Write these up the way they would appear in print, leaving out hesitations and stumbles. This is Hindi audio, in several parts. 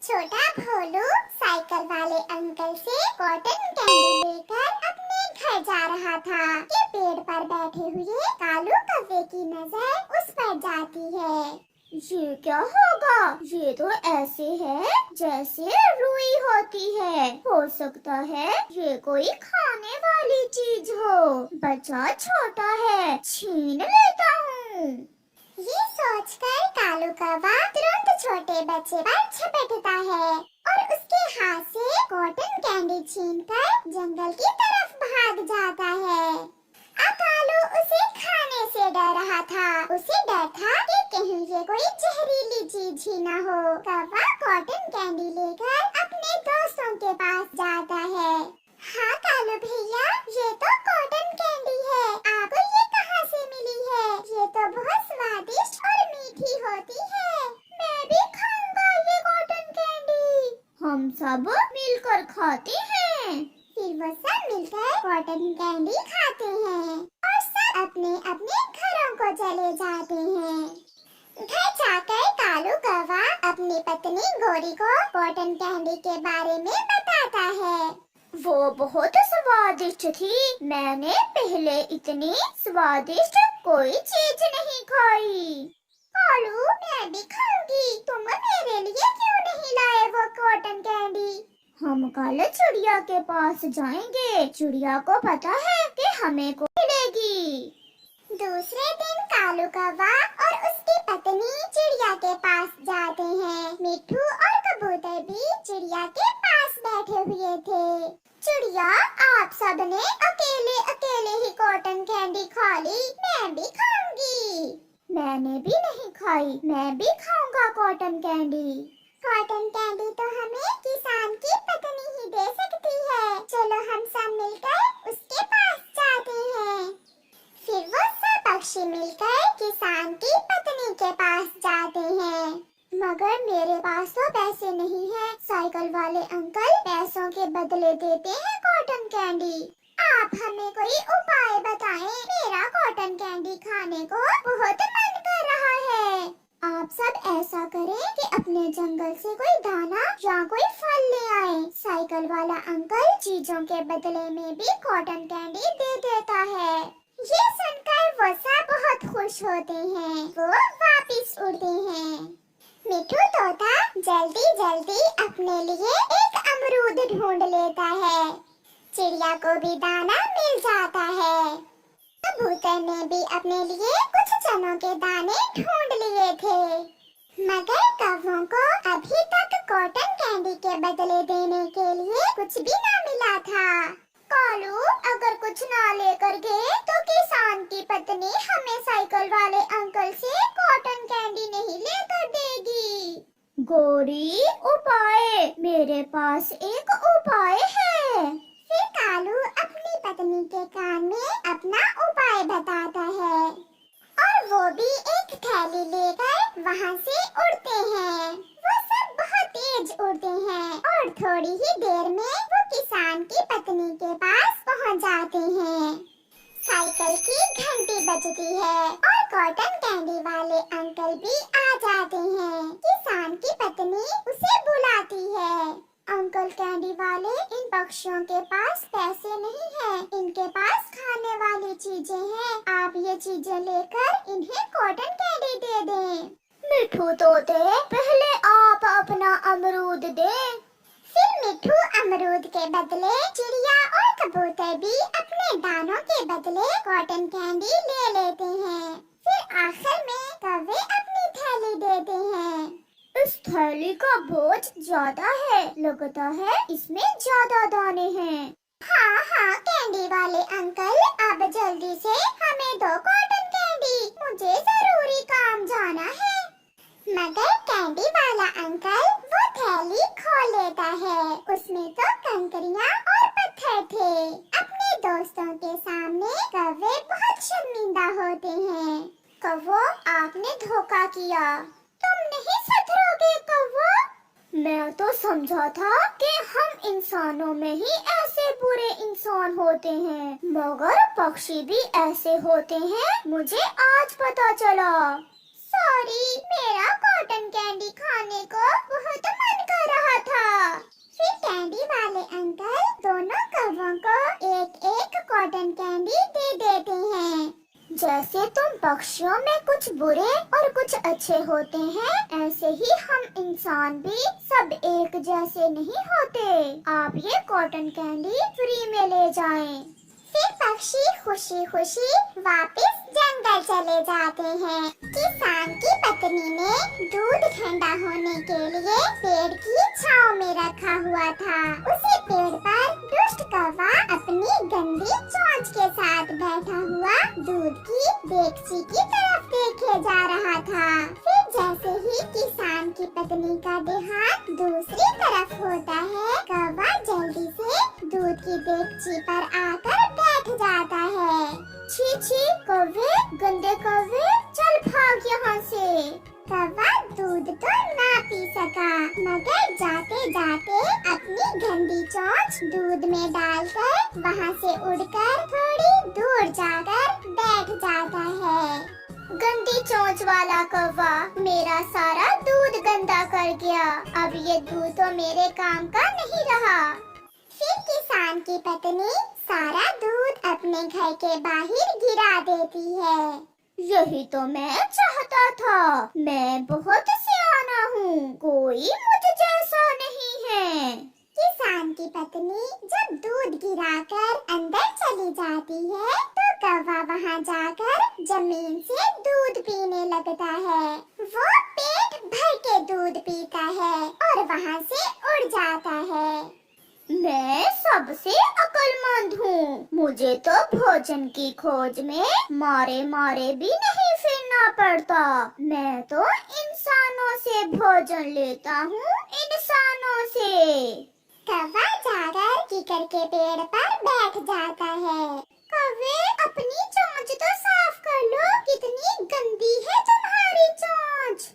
छोटा भोलू साइकिल वाले अंकल से कॉटन कैंडी लेकर अपने घर जा रहा था कि पेड़ पर बैठे हुए कालू कौवे की नजर उस पर जाती है। ये क्या होगा? ये तो ऐसे है जैसे रुई होती है। हो सकता है ये कोई खाने वाली चीज हो। बच्चा छोटा है, छीन लेता हूँ। ये सोचकर कालू कौवा तुरंत छोटे बच्चे पर झपटता है और उसके हाथ से कॉटन कैंडी छीनकर जंगल की तरफ भाग जाता है। अब कालू उसे खाने से डर रहा था। उसे डर था कि कहीं ये कोई जहरीली चीज ही न हो। कौवा कॉटन कैंडी लेकर अपने दोस्तों के पास जाता है। हाँ कालू भैया, ये तो कॉटन कैंडी है। आपको ये कहाँ से मिली है? ये तो बहुत स्वादिष्ट और मीठी होती है। मैं भी खाऊंगा ये कॉटन कैंडी। हम सब मिलकर खाते हैं। फिर वो सब मिलकर कॉटन कैंडी खाते हैं और सब अपने अपने घरों को चले जाते हैं। घर जाकर कालू कौवा अपनी पत्नी गोरी को कॉटन कैंडी के बारे में बताता है। वो बहुत स्वादिष्ट थी। मैंने पहले इतनी स्वादिष्ट कोई चीज नहीं खाई। कालू, मैं भी खाऊंगी। तुम मेरे लिए क्यों नहीं लाए वो कॉटन कैंडी? हम कल चिड़िया के पास जाएंगे। चिड़िया को पता है कि हमें को मिलेगी। दूसरे दिन कालू कौवा और उसकी पत्नी चिड़िया के पास जाते हैं। मिट्ठू और कबूतर भी चिड़िया के पास बैठे हुए थे। चिड़िया, आप सबने अकेले अकेले ही कॉटन कैंडी खा ली। मैं भी खाऊंगी। मैंने भी नहीं खाई। मैं भी खाऊंगा कॉटन कैंडी। कॉटन कैंडी तो हमें किसान की पत्नी ही दे सकती है। चलो हम सब मिलकर उसके पास जाते हैं। फिर वो सब पक्षी मिलकर किसान की पत्नी के पास जाते हैं। मगर मेरे पास तो पैसे नहीं है। साइकिल वाले अंकल पैसों के बदले देते हैं कॉटन कैंडी। आप हमें कोई उपाय बताएं। मेरा कॉटन कैंडी खाने को बहुत मन कर रहा है। आप सब ऐसा करें कि अपने जंगल से कोई दाना या कोई फल ले आए। साइकिल वाला अंकल चीजों के बदले में भी कॉटन कैंडी दे देता है। ये सुनकर वो सब बहुत खुश होते हैं। वो वापिस उड़ते हैं। मिट्ठू तोता जल्दी जल्दी अपने लिए एक अमरूद ढूंढ लेता है। चिड़िया को भी दाना मिल जाता है। कबूतर ने भी अपने लिए कुछ चनों के दाने ढूंढ लिए थे। मगर कौवों को अभी तक कॉटन कैंडी के बदले देने के लिए कुछ भी न मिला था। कालू, अगर कुछ ना लेकर गए तो किसान की पत्नी हमें साइकिल वाले अंकल से कॉटन कैंडी नहीं लेकर देगी। गोरी, उपाय। मेरे पास एक उपाय है। फिर कालू अपनी पत्नी के कान में अपना उपाय बताता है और वो भी एक थैली लेकर वहाँ से उड़ते हैं। वो सब बहुत तेज उड़ते हैं और थोड़ी ही देर में वो किसान की पत्नी के पास पहुँच जाते हैं। साइकिल की घंटी बजती है और कॉटन कैंडी वाले अंकल भी आ जाते हैं। किसान की पत्नी उसे बुलाती है। अंकल कैंडी वाले, इन पक्षियों के पास पैसे नहीं हैं। इनके पास खाने वाली चीजें हैं। आप ये चीजें लेकर इन्हें कॉटन कैंडी दे दें। मिट्ठू तोते, पहले आप अपना अमरूद दें। फिर मिट्ठू अमरूद के बदले, चिड़िया और कबूतर भी अपने दानों के बदले कॉटन कैंडी ले लेते हैं। फिर आखिर में कौवे अपनी थैली देते हैं। इस थैली का बोझ ज्यादा है। लगता है इसमें ज्यादा दाने हैं। हाँ हाँ कैंडी वाले अंकल, अब जल्दी से हमें दो कॉटन कैंडी। मुझे जरूरी काम जाना है। मगर कैंडी वाला अंकल वो थैली खोल लेता है। उसमें तो कंकरियाँ और पत्थर थे। अपने दोस्तों के सामने कौवे बहुत शर्मिंदा होते हैं। कौवो, आपने धोखा किया। तुम नहीं सुधरोगे कौवो। मैं तो समझा था कि हम इंसानों में ही ऐसे बुरे इंसान होते हैं, मगर पक्षी भी ऐसे होते हैं। मुझे आज पता चला। सॉरी, मेरा कॉटन कैंडी खाने को बहुत मन कर रहा जैसे तुम पक्षियों में कुछ बुरे और कुछ अच्छे होते हैं, ऐसे ही हम इंसान भी सब एक जैसे नहीं होते। आप ये कॉटन कैंडी फ्री में ले जाएं। फिर पक्षी खुशी खुशी वापस जंगल चले जाते हैं। किसान की पत्नी ने दूध ठंडा होने के लिए पेड़ की छांव में रखा हुआ था। उसी पेड़ पर दुष्ट कौवा अपनी गंदी चोंच के साथ बैठा हुआ दूध की डेगची की तरफ देखे जा रहा था। फिर जैसे ही किसान की पत्नी का देहात दूसरी तरफ होता है, कौवा जल्दी से दूध की डेगची पर आकर बैठ जाता है। छी छी कौवे, गंदे कौवे, चल भाग यहाँ से। कौवा दूध तो ना पी सका, मगर जाते जाते अपनी गंदी चोंच दूध में डालकर वहाँ से उड़कर थोड़ी दूर जाकर बैठ जाता है। गंदी चोंच वाला कौवा मेरा सारा दूध गंदा कर गया। अब ये दूध तो मेरे काम का नहीं रहा। फिर किसान की पत्नी सारा दूध अपने घर के बाहर गिरा देती है। यही तो मैं चाहता था। मैं बहुत सियाना हूँ, कोई मुझ जैसा नहीं है। किसान की पत्नी जब दूध गिराकर अंदर चली जाती है, तो कौवा वहाँ जाकर जमीन से दूध पीने लगता है। वो पेट भर के दूध पीता है और वहाँ से उड़ जाता है। मैं सबसे अक्लमंद हूँ। मुझे तो भोजन की खोज में मारे मारे भी नहीं फिरना पड़ता। मैं तो इंसानों से भोजन लेता हूँ, इंसानों से। कौवा जाकर कीकर के पेड़ पर बैठ जाता है। कौवे, अपनी चोंच तो साफ कर लो, कितनी गंदी है तुम्हारी चोंच।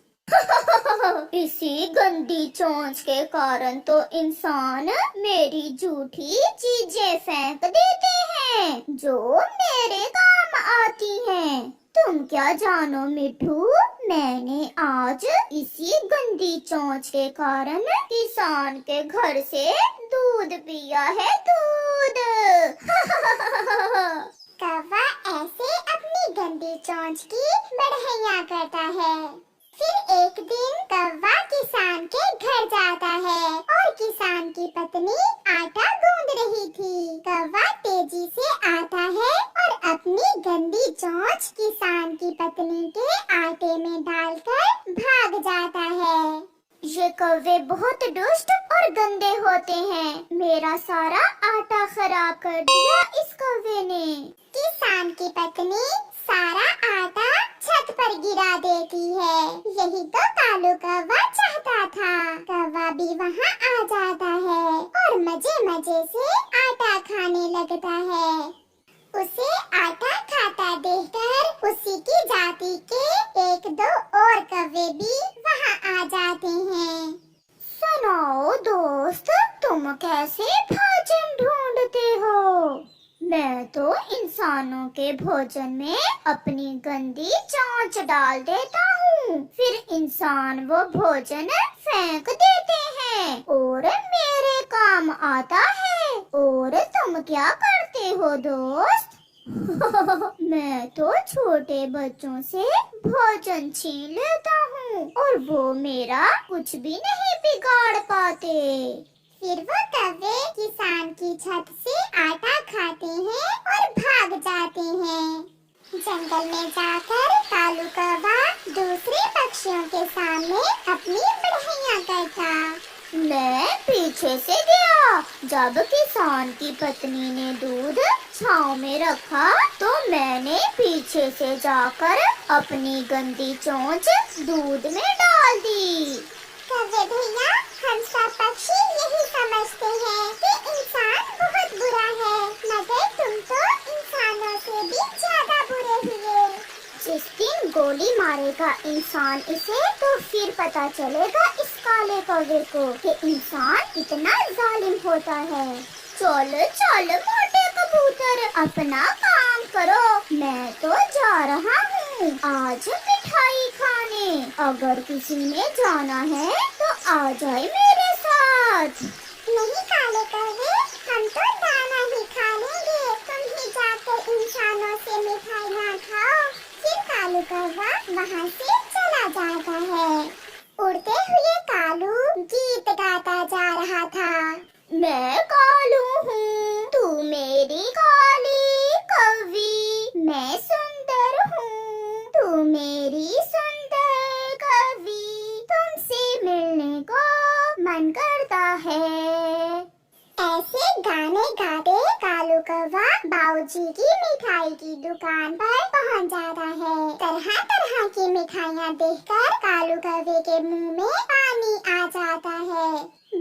इसी गंदी चोंच के कारण तो इंसान मेरी झूठी चीजें फेंक देते हैं जो मेरे काम आती हैं। तुम क्या जानो मिठू, मैंने आज इसी गंदी चोंच के कारण किसान के घर से दूध पिया है, दूध। कौवा ऐसे अपनी गंदी चोंच की बढ़ैया करता है। फिर एक दिन कौवा किसान के घर जाता है और किसान की पत्नी आटा गूंद रही थी। कौवा तेजी से आता है और अपनी गंदी चोंच किसान की पत्नी के आटे में डालकर भाग जाता है। ये कौवे बहुत दुष्ट और गंदे होते हैं। मेरा सारा आटा खराब कर दिया इस कौवे ने। किसान की पत्नी सारा आटा छत पर गिरा देती है। यही तो कालू कौवा चाहता था। कौवा भी वहाँ आ जाता है और मजे मजे से आटा खाने लगता है। उसे आटा खाता देखकर उसी की जाति के एक दो और कौवे भी वहाँ आ जाते हैं। सुनो दोस्त, तुम कैसे भोजन ढूंढते हो? मैं तो इंसानों के भोजन में अपनी गंदी चोंच डाल देता हूँ, फिर इंसान वो भोजन फेंक देते हैं और मेरे काम आता है। और तुम क्या करते हो दोस्त? मैं तो छोटे बच्चों से भोजन छीन लेता हूँ और वो मेरा कुछ भी नहीं बिगाड़ पाते। फिर वो कौवे किसान की छत से आटा खाते हैं और भाग जाते हैं। जंगल में जाकर कालू कौवा दूसरे पक्षियों के सामने अपनी बढ़ैया करता। मैं पीछे से गया। जब किसान की पत्नी ने दूध छांव में रखा तो मैंने पीछे से जाकर अपनी गंदी चोंच दूध में डाल दी। कौवे भैया, हम सब पक्षी यही समझते हैं कि इंसान बहुत बुरा है, मगर तुम तो इंसानों से भी ज्यादा बुरे हुए। जिस दिन गोली मारेगा इंसान इसे, तो फिर पता चलेगा इस काले कौवे को कि इंसान इतना जालिम होता है। चलो चलो मोटे कबूतर, अपना काम करो। मैं तो जा रहा हूँ आज मिठाई खाने। अगर किसी ने जाना है तो आ जाए मेरे साथ। नहीं काले कौवे, हम तो दाना ही खा लेंगे। तुम ही जाकर इंसानों से मिठाई ना खाओ। मन करता है। ऐसे गाने गाते कालू कौवा बाऊजी की मिठाई की दुकान पर पहुंच जाता है। तरह तरह की मिठाइयाँ देखकर कालू कौवे के मुंह में पानी आ जाता है।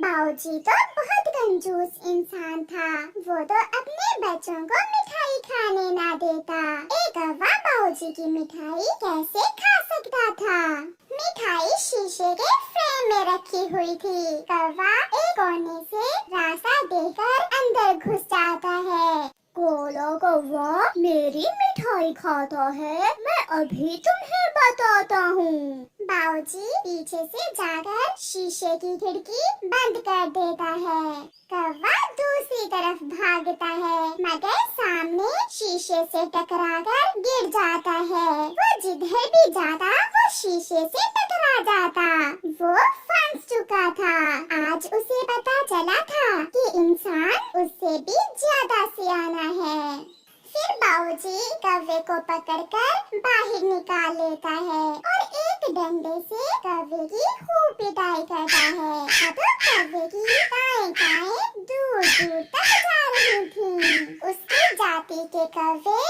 बाऊजी तो बहुत कंजूस इंसान था, वो तो अपने बच्चों को मिठाई खाने ना देता। एक कौवा बाऊजी की मिठाई कैसे खा सकता था? मिठाई शीशे के फ्रेम में रखी हुई थी। कौवा एक कोने से रास्ता देकर अंदर घुस जाता है। काला कौवा मेरी मिठाई खाता है, मैं अभी तुम्हें बताता हूँ। बाऊजी पीछे से जाकर शीशे की खिड़की बंद कर देता है। कौवा दूसरी तरफ भागता है, मगर सामने शीशे से टकराकर गिर जाता है। वो जिधर भी जाता वो शीशे से टकरा जाता। वो फंस चुका था। आज उसे पता चला था कि इंसान उससे भी ज्यादा सियाना है। फिर बाऊजी कौवे को पकड़कर बाहर निकाल लेता है और एक डंडे से कौवे की खूब पिटाई करता है। अब कौवे की टाएं दूर दूर तक जा रही थी। उसकी जाति के कौवे